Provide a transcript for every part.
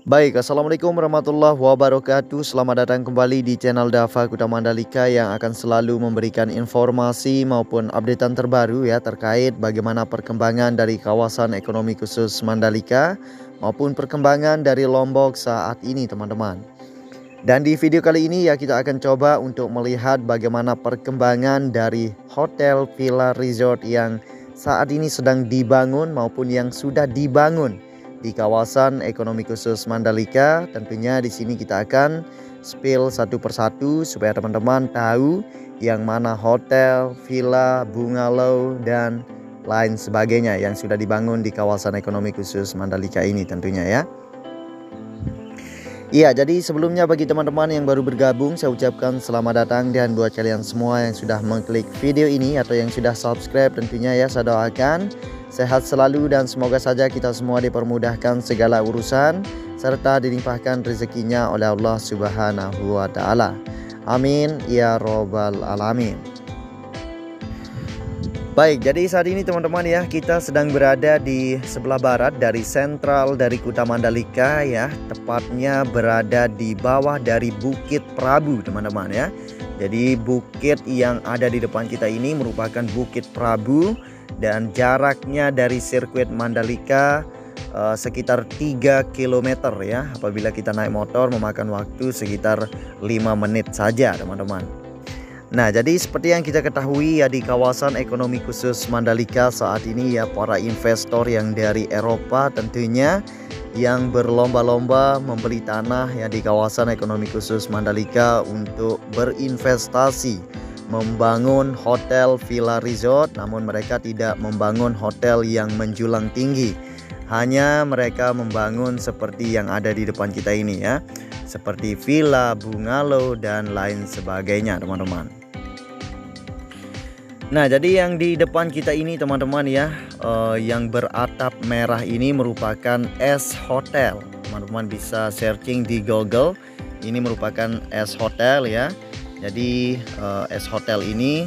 Baik, Assalamualaikum warahmatullahi wabarakatuh. Selamat datang kembali di channel Dava Kuta Mandalika yang akan selalu memberikan informasi maupun updatean terbaru ya terkait bagaimana perkembangan dari kawasan ekonomi khusus Mandalika maupun perkembangan dari Lombok saat ini, teman-teman. Dan di video kali ini ya kita akan coba untuk melihat bagaimana perkembangan dari hotel, villa, resort yang saat ini sedang dibangun maupun yang sudah dibangun di kawasan ekonomi khusus Mandalika. Tentunya di sini kita akan spill satu persatu supaya teman-teman tahu yang mana hotel, villa, bungalow dan lain sebagainya yang sudah dibangun di kawasan ekonomi khusus Mandalika ini tentunya ya. Iya, jadi sebelumnya bagi teman-teman yang baru bergabung saya ucapkan selamat datang, dan buat kalian semua yang sudah mengklik video ini atau yang sudah subscribe tentunya ya saya doakan sehat selalu dan semoga saja kita semua dipermudahkan segala urusan serta dilimpahkan rezekinya oleh Allah Subhanahu wa taala. Amin ya robbal alamin. Baik, jadi saat ini teman-teman ya kita sedang berada di sebelah barat dari sentral dari Kuta Mandalika ya, tepatnya berada di bawah dari Bukit Prabu teman-teman ya. Jadi bukit yang ada di depan kita ini merupakan Bukit Prabu dan jaraknya dari sirkuit Mandalika sekitar 3 km ya. Apabila kita naik motor memakan waktu sekitar 5 menit saja teman-teman. Nah, jadi seperti yang kita ketahui ya, di kawasan ekonomi khusus Mandalika saat ini ya, para investor yang dari Eropa tentunya yang berlomba-lomba membeli tanah ya di kawasan ekonomi khusus Mandalika untuk berinvestasi membangun hotel, villa, resort. Namun mereka tidak membangun hotel yang menjulang tinggi, hanya mereka membangun seperti yang ada di depan kita ini ya, seperti villa, bungalow dan lain sebagainya teman-teman. Nah, jadi yang di depan kita ini teman-teman ya, yang beratap merah ini merupakan S Hotel. Teman-teman bisa searching di Google, ini merupakan S Hotel ya. Jadi S Hotel ini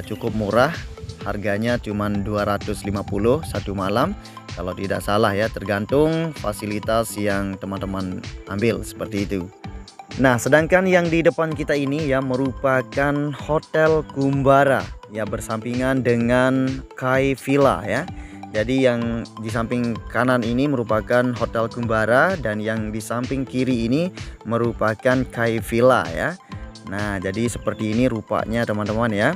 cukup murah, harganya cuma 250 satu malam kalau tidak salah ya, tergantung fasilitas yang teman-teman ambil seperti itu. Nah, sedangkan yang di depan kita ini ya merupakan Hotel Kumbara ya, bersampingan dengan Kai Villa ya. Jadi yang di samping kanan ini merupakan Hotel Kumbara dan yang di samping kiri ini merupakan Kai Villa ya. Nah, jadi seperti ini rupanya teman-teman ya.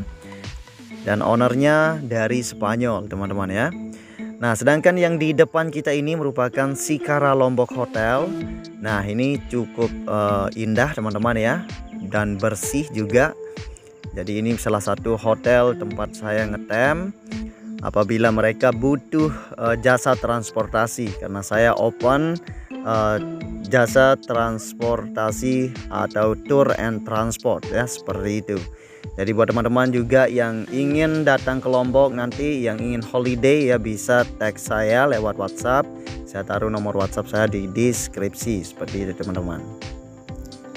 Dan ownernya dari Spanyol teman-teman ya. Nah, sedangkan yang di depan kita ini merupakan Sikara Lombok Hotel. Nah, ini cukup indah teman-teman ya, dan bersih juga. Jadi ini salah satu hotel tempat saya ngetem apabila mereka butuh jasa transportasi, karena saya open jasa transportasi atau tour and transport ya, seperti itu. Jadi buat teman-teman juga yang ingin datang ke Lombok nanti, yang ingin holiday ya, bisa tag saya lewat WhatsApp. Saya taruh nomor WhatsApp saya di deskripsi seperti itu teman-teman.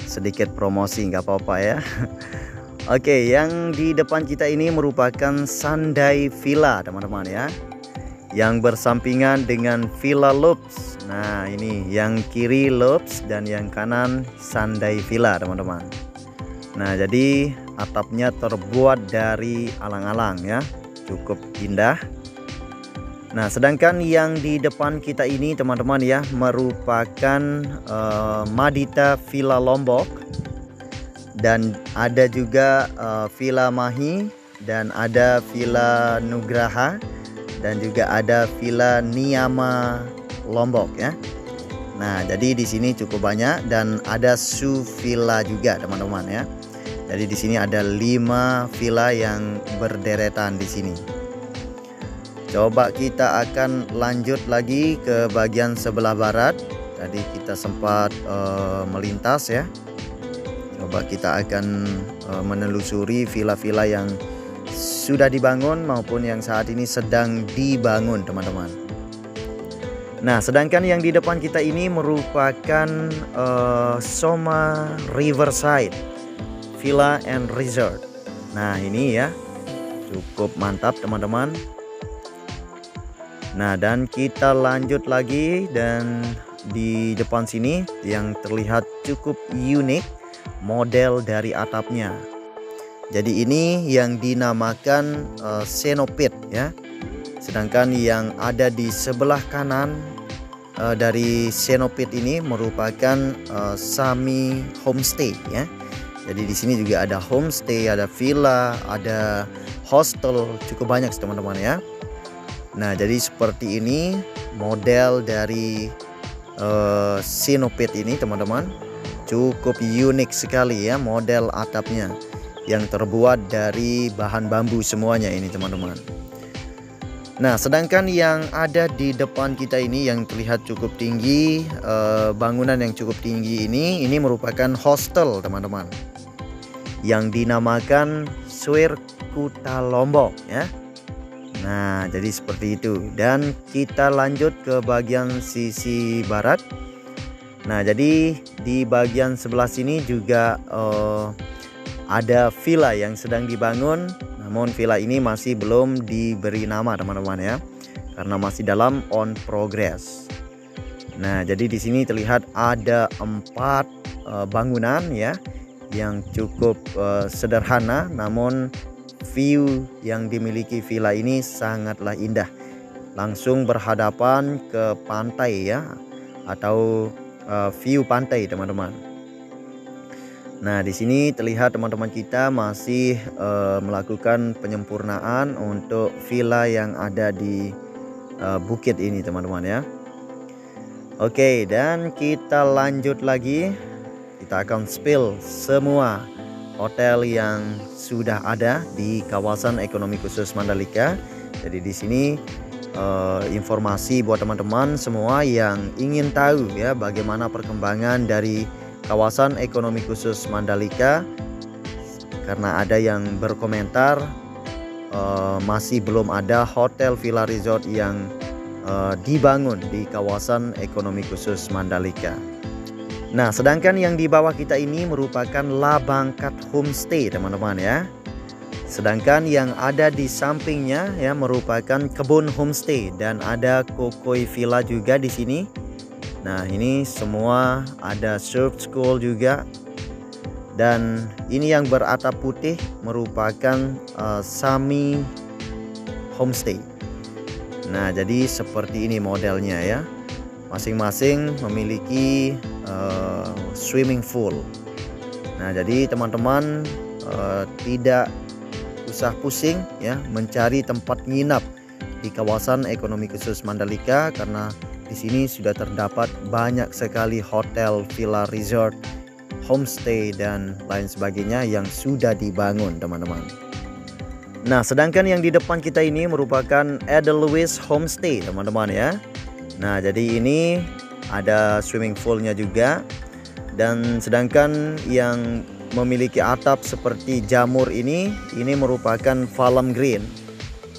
Sedikit promosi nggak apa-apa ya. Oke, yang di depan kita ini merupakan Sandai Villa teman-teman ya, yang bersampingan dengan Villa Loops. Nah, ini yang kiri Loops dan yang kanan Sandai Villa teman-teman. Nah, jadi atapnya terbuat dari alang-alang ya, cukup indah. Nah, sedangkan yang di depan kita ini teman-teman ya merupakan Madita Villa Lombok, dan ada juga Villa Mahi, dan ada Villa Nugraha, dan juga ada Villa Niyama Lombok ya. Nah, jadi di sini cukup banyak dan ada Su Villa juga teman-teman ya. Jadi di sini ada 5 villa yang berderetan di sini. Coba kita akan lanjut lagi ke bagian sebelah barat. Tadi kita sempat melintas ya. Coba kita akan menelusuri villa-villa yang sudah dibangun maupun yang saat ini sedang dibangun teman-teman. Nah, sedangkan yang di depan kita ini merupakan Soma Riverside Villa and Resort. Nah, ini ya cukup mantap teman-teman. Nah, dan kita lanjut lagi, dan di depan sini yang terlihat cukup unik model dari atapnya. Jadi ini yang dinamakan Xenopit ya. Sedangkan yang ada di sebelah kanan dari Xenopit ini merupakan Sami Homestay ya. Jadi di sini juga ada homestay, ada villa, ada hostel, cukup banyak teman-teman ya. Nah, jadi seperti ini model dari Xenopit ini teman-teman. Cukup unik sekali ya model atapnya yang terbuat dari bahan bambu semuanya ini teman-teman. Nah, sedangkan yang ada di depan kita ini yang terlihat cukup tinggi, bangunan yang cukup tinggi ini merupakan hostel teman-teman, yang dinamakan Suirkuta Lombok ya. Nah, jadi seperti itu. Dan kita lanjut ke bagian sisi barat. Nah, jadi di bagian sebelah sini juga ada villa yang sedang dibangun. Namun villa ini masih belum diberi nama teman-teman ya, karena masih dalam on progress. Nah, jadi di sini terlihat ada 4 bangunan ya, yang cukup sederhana, namun view yang dimiliki villa ini sangatlah indah. Langsung berhadapan ke pantai ya, atau view pantai teman-teman. Nah, di sini terlihat teman-teman kita masih melakukan penyempurnaan untuk villa yang ada di bukit ini teman-teman ya. Oke, dan kita lanjut lagi. Kita akan spill semua hotel yang sudah ada di kawasan ekonomi khusus Mandalika. Jadi di sini informasi buat teman-teman semua yang ingin tahu ya bagaimana perkembangan dari kawasan ekonomi khusus Mandalika. Karena ada yang berkomentar masih belum ada hotel villa resort yang dibangun di kawasan ekonomi khusus Mandalika. Nah, sedangkan yang di bawah kita ini merupakan Labangkat Homestay teman-teman ya. Sedangkan yang ada di sampingnya ya merupakan Kebun Homestay dan ada Kokoi Villa juga di sini. Nah, ini semua ada surf school juga. Dan ini yang beratap putih merupakan Sami Homestay. Nah, jadi seperti ini modelnya ya. Masing-masing memiliki swimming pool. Nah, jadi teman-teman tidak usah pusing ya mencari tempat nginap di kawasan ekonomi khusus Mandalika, karena di sini sudah terdapat banyak sekali hotel, villa resort, homestay dan lain sebagainya yang sudah dibangun teman-teman. Nah, sedangkan yang di depan kita ini merupakan Edelweiss Homestay teman-teman ya. Nah, jadi ini ada swimming poolnya juga. Dan sedangkan yang memiliki atap seperti jamur ini merupakan Palm Green.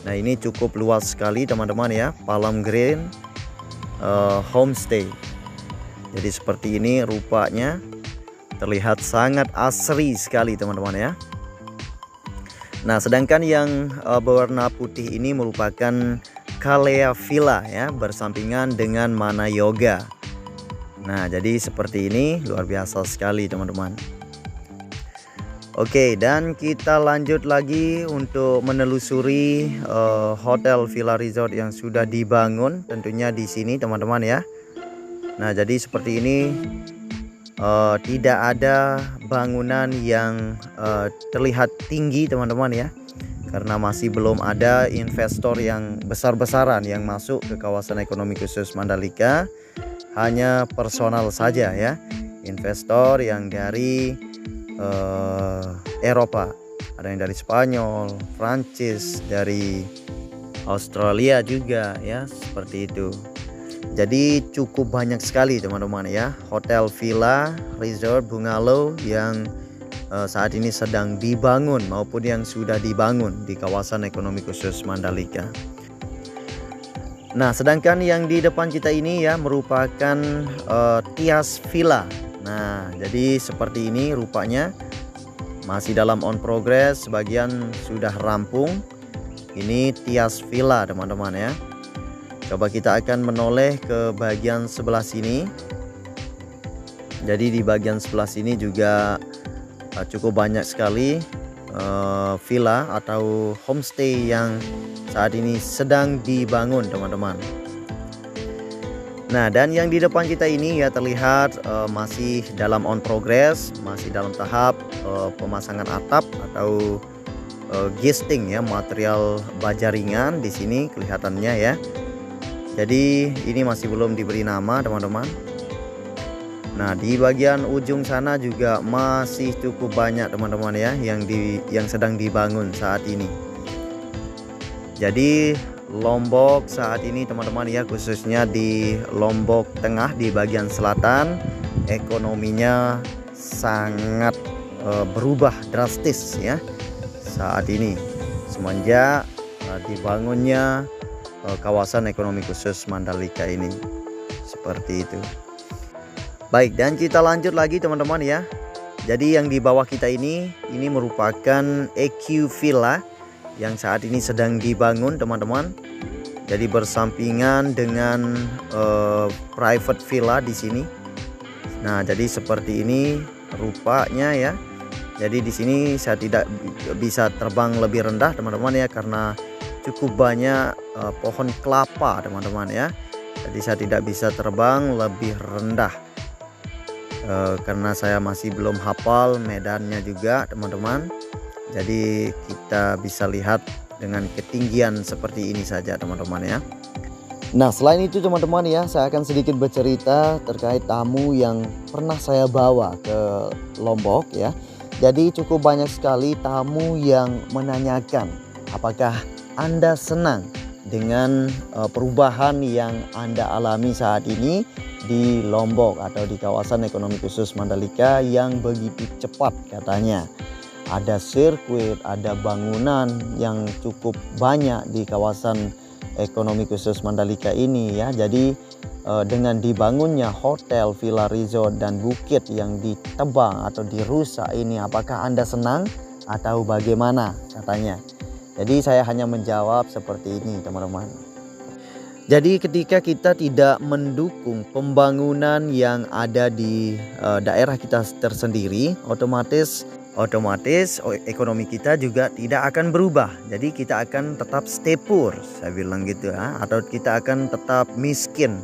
Nah, ini cukup luas sekali teman-teman ya, Palm Green Homestay. Jadi seperti ini rupanya, terlihat sangat asri sekali teman-teman ya. Nah, sedangkan yang berwarna putih ini merupakan Kalea Villa ya, bersampingan dengan Mana Yoga. Nah, jadi seperti ini, luar biasa sekali teman-teman. Oke, dan kita lanjut lagi untuk menelusuri hotel villa resort yang sudah dibangun tentunya di sini teman-teman ya. Nah, jadi seperti ini, tidak ada bangunan yang terlihat tinggi teman-teman ya, karena masih belum ada investor yang besar-besaran yang masuk ke kawasan ekonomi khusus Mandalika. Hanya personal saja ya, investor yang dari Eropa, ada yang dari Spanyol, Prancis, dari Australia juga ya, seperti itu. Jadi cukup banyak sekali teman-teman ya, hotel, villa, resort, bungalow yang saat ini sedang dibangun maupun yang sudah dibangun di kawasan ekonomi khusus Mandalika. Nah, sedangkan yang di depan kita ini ya merupakan Tias Villa. Nah, jadi seperti ini rupanya, masih dalam on progress, sebagian sudah rampung. Ini Tias Villa teman-teman ya. Coba kita akan menoleh ke bagian sebelah sini. Jadi di bagian sebelah sini juga cukup banyak sekali villa atau homestay yang saat ini sedang dibangun, teman-teman. Nah, dan yang di depan kita ini ya terlihat masih dalam on progress, masih dalam tahap pemasangan atap atau gisting ya, material baja ringan di sini kelihatannya ya. Jadi ini masih belum diberi nama, teman-teman. Nah, di bagian ujung sana juga masih cukup banyak, teman-teman ya, yang sedang dibangun saat ini. Jadi Lombok saat ini, teman-teman ya, khususnya di Lombok Tengah di bagian selatan, ekonominya sangat berubah drastis ya saat ini semenjak dibangunnya kawasan ekonomi khusus Mandalika ini. Seperti itu. Baik, dan kita lanjut lagi, teman-teman ya. Jadi yang di bawah kita ini merupakan EQ Villa yang saat ini sedang dibangun, teman-teman. Jadi bersampingan dengan private villa di sini. Nah, jadi seperti ini rupanya ya. Jadi di sini saya tidak bisa terbang lebih rendah, teman-teman ya, karena cukup banyak pohon kelapa, teman-teman ya. Jadi saya tidak bisa terbang lebih rendah karena saya masih belum hafal medannya juga, teman-teman. Jadi kita bisa lihat dengan ketinggian seperti ini saja, teman-teman ya. Nah, selain itu, teman-teman ya, saya akan sedikit bercerita terkait tamu yang pernah saya bawa ke Lombok ya. Jadi cukup banyak sekali tamu yang menanyakan apakah Anda senang dengan perubahan yang Anda alami saat ini di Lombok atau di kawasan ekonomi khusus Mandalika yang begitu cepat katanya. Ada sirkuit, ada bangunan yang cukup banyak di kawasan ekonomi khusus Mandalika ini ya. Jadi dengan dibangunnya hotel, villa resort dan bukit yang ditebang atau dirusak ini, apakah Anda senang atau bagaimana katanya. Jadi saya hanya menjawab seperti ini, teman-teman. Jadi ketika kita tidak mendukung pembangunan yang ada di daerah kita tersendiri, otomatis ekonomi kita juga tidak akan berubah. Jadi kita akan tetap stay poor, saya bilang gitu ya, atau kita akan tetap miskin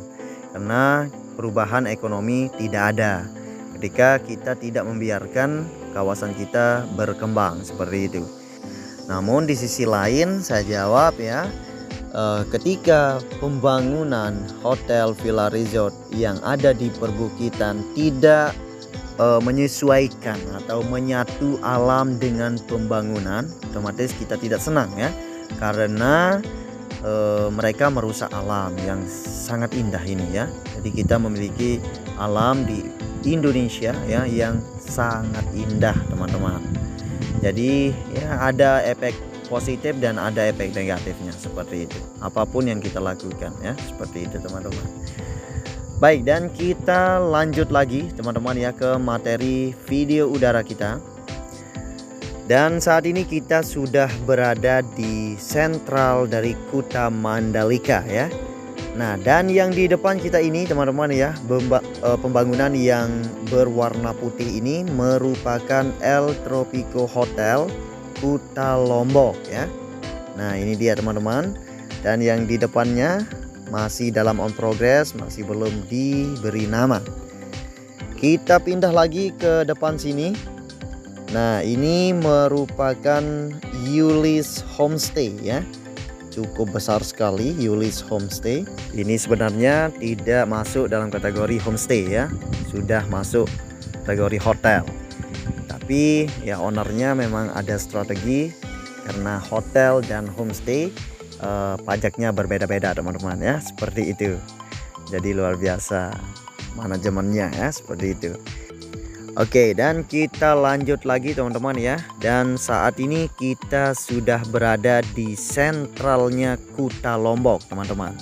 karena perubahan ekonomi tidak ada ketika kita tidak membiarkan kawasan kita berkembang seperti itu. Namun di sisi lain saya jawab ya, ketika pembangunan hotel, villa resort yang ada di perbukitan tidak menyesuaikan atau menyatu alam dengan pembangunan, otomatis kita tidak senang ya, karena mereka merusak alam yang sangat indah ini ya. Jadi kita memiliki alam di Indonesia ya yang sangat indah, teman-teman. Jadi ya ada efek positif dan ada efek negatifnya seperti itu. Apapun yang kita lakukan ya, seperti itu, teman-teman. Baik, dan kita lanjut lagi, teman-teman ya, ke materi video udara kita. Dan saat ini kita sudah berada di sentral dari Kuta Mandalika ya. Nah, dan yang di depan kita ini, teman-teman ya, pembangunan yang berwarna putih ini merupakan El Tropico Hotel Kuta Lombok ya. Nah, ini dia, teman-teman. Dan yang di depannya masih dalam on progress, masih belum diberi nama. Kita pindah lagi ke depan sini. Nah, ini merupakan Yulis Homestay ya. Cukup besar sekali Yulis Homestay. Ini sebenarnya tidak masuk dalam kategori homestay ya, sudah masuk kategori hotel. Tapi ya ownernya memang ada strategi, karena hotel dan homestay pajaknya berbeda-beda, teman-teman ya, seperti itu. Jadi luar biasa manajemennya ya, seperti itu. Oke, dan kita lanjut lagi, teman-teman ya. Dan saat ini kita sudah berada di sentralnya Kuta Lombok, teman-teman.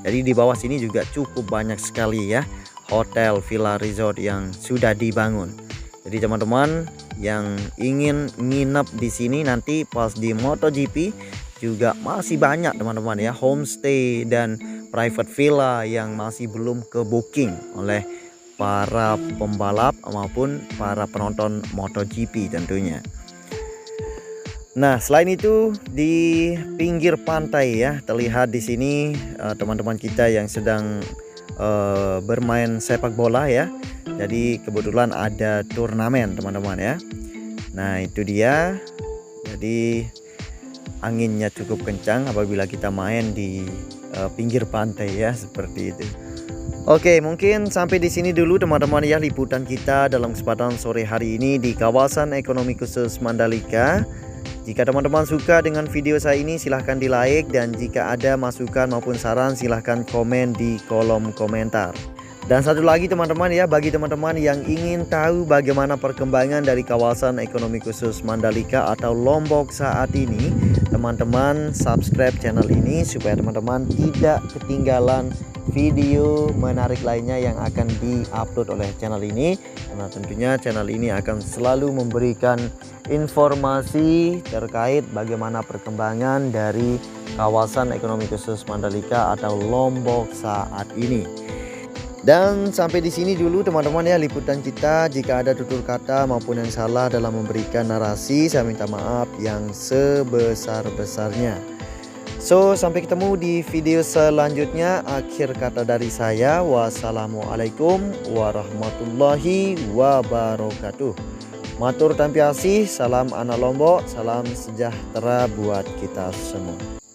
Jadi di bawah sini juga cukup banyak sekali ya hotel, villa resort yang sudah dibangun. Jadi teman-teman yang ingin nginep di sini nanti pas di MotoGP juga masih banyak, teman-teman ya, homestay dan private villa yang masih belum ke booking oleh para pembalap maupun para penonton MotoGP tentunya. Nah, selain itu di pinggir pantai ya, terlihat di sini teman-teman kita yang sedang bermain sepak bola ya. Jadi kebetulan ada turnamen teman-teman ya. Nah, itu dia. Jadi anginnya cukup kencang apabila kita main di pinggir pantai ya, seperti itu. Oke, mungkin sampai di sini dulu teman-teman ya liputan kita dalam kesempatan sore hari ini di kawasan ekonomi khusus Mandalika. Jika teman-teman suka dengan video saya ini, silahkan di like, dan jika ada masukan maupun saran silahkan komen di kolom komentar. Dan satu lagi teman-teman ya, bagi teman-teman yang ingin tahu bagaimana perkembangan dari kawasan ekonomi khusus Mandalika atau Lombok saat ini, teman-teman subscribe channel ini supaya teman-teman tidak ketinggalan video menarik lainnya yang akan diupload oleh channel ini. Karena tentunya channel ini akan selalu memberikan informasi terkait bagaimana perkembangan dari kawasan ekonomi khusus Mandalika atau Lombok saat ini. Dan sampai di sini dulu teman-teman ya liputan kita. Jika ada tutur kata maupun yang salah dalam memberikan narasi, saya minta maaf yang sebesar-besarnya. So, sampai ketemu di video selanjutnya. Akhir kata dari saya, wassalamualaikum warahmatullahi wabarakatuh. Matur tampiasih, salam anak Lombok, salam sejahtera buat kita semua.